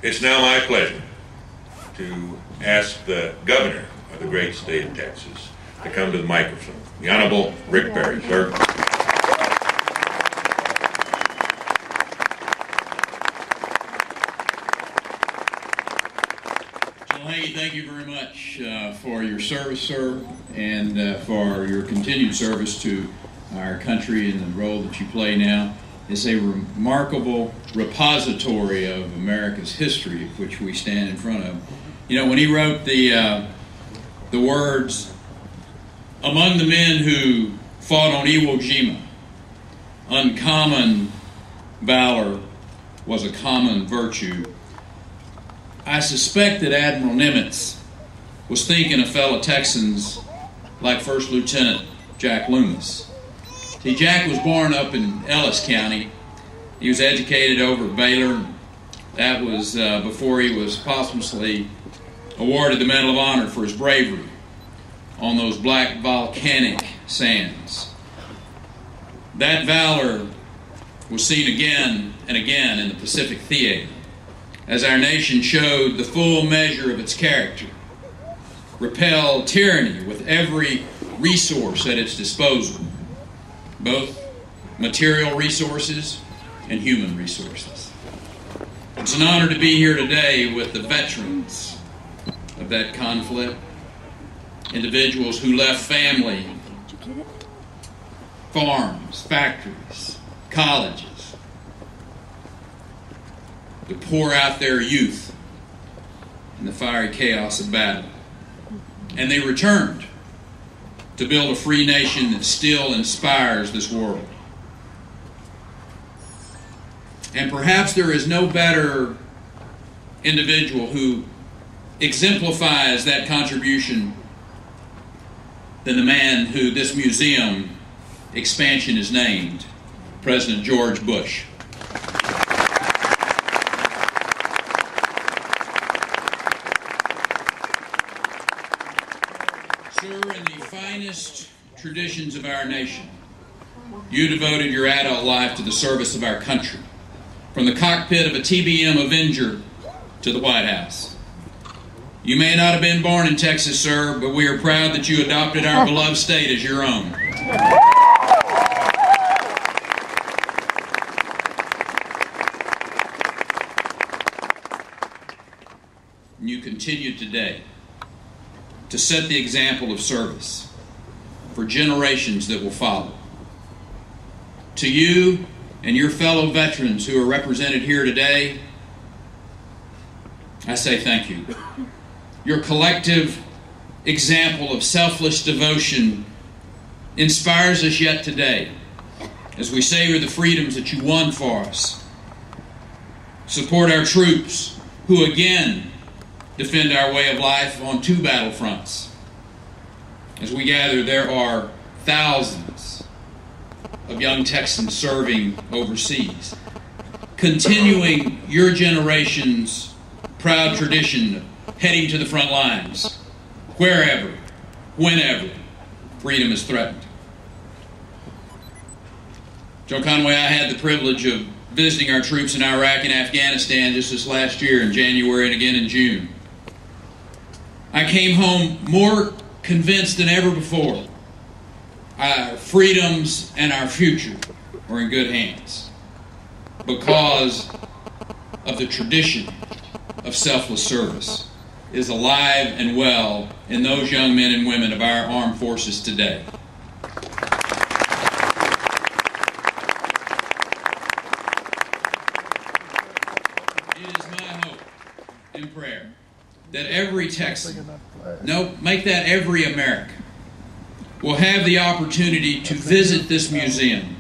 It's now my pleasure to ask the governor of the great state of Texas to come to the microphone. The Honorable Rick Perry, sir. Well, hey, thank you very much for your service, sir, and for your continued service to our country and the role that you play now. It's a remarkable repository of America's history, of which we stand in front of. You know, when he wrote the words, "Among the men who fought on Iwo Jima, uncommon valor was a common virtue," I suspect that Admiral Nimitz was thinking of fellow Texans like First Lieutenant Jack Loomis. See, Jack was born up in Ellis County. He was educated over at Baylor. That was before he was posthumously awarded the Medal of Honor for his bravery on those black volcanic sands. That valor was seen again and again in the Pacific Theater as our nation showed the full measure of its character, repelled tyranny with every resource at its disposal, both material resources and human resources. It's an honor to be here today with the veterans of that conflict, individuals who left family, farms, factories, colleges, to pour out their youth in the fiery chaos of battle. And they returned to build a free nation that still inspires this world. And perhaps there is no better individual who exemplifies that contribution than the man who this museum expansion is named, President George Bush. Sir, in the finest traditions of our nation, you devoted your adult life to the service of our country, from the cockpit of a TBM Avenger to the White House. You may not have been born in Texas, sir, but we are proud that you adopted our beloved state as your own. And you continue today to set the example of service for generations that will follow. To you and your fellow veterans who are represented here today, I say thank you. Your collective example of selfless devotion inspires us yet today as we savor the freedoms that you won for us. Support our troops who again defend our way of life on two battlefronts. As we gather, there are thousands of young Texans serving overseas, continuing your generation's proud tradition of heading to the front lines, wherever, whenever freedom is threatened. Joe Conway, I had the privilege of visiting our troops in Iraq and Afghanistan just this last year in January and again in June. I came home more convinced than ever before our freedoms and our future were in good hands because of the tradition of selfless service is alive and well in those young men and women of our armed forces today. It is my hope and prayer that every Texan, make that every American, will have the opportunity to visit this museum,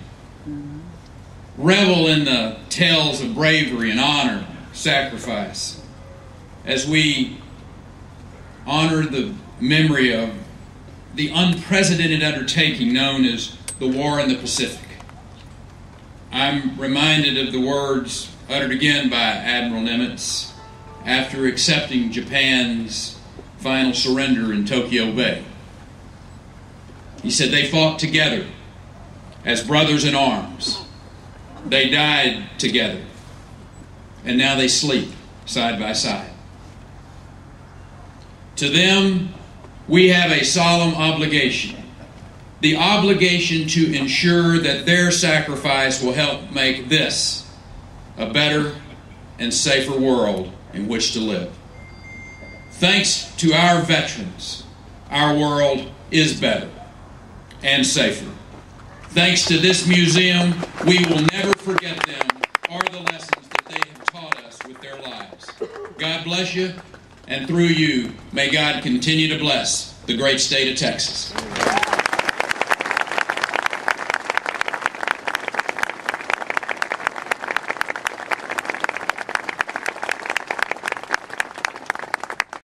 revel in the tales of bravery and honor, sacrifice, as we honor the memory of the unprecedented undertaking known as the War in the Pacific. I'm reminded of the words uttered again by Admiral Nimitz after accepting Japan's final surrender in Tokyo Bay. He said, "They fought together as brothers in arms. They died together. And now they sleep side by side. To them, we have a solemn obligation, the obligation to ensure that their sacrifice will help make this a better and safer world in which to live. Thanks to our veterans, our world is better and safer. Thanks to this museum, we will never forget them or the lessons that they have taught us with their lives. God bless you, and through you, may God continue to bless the great state of Texas.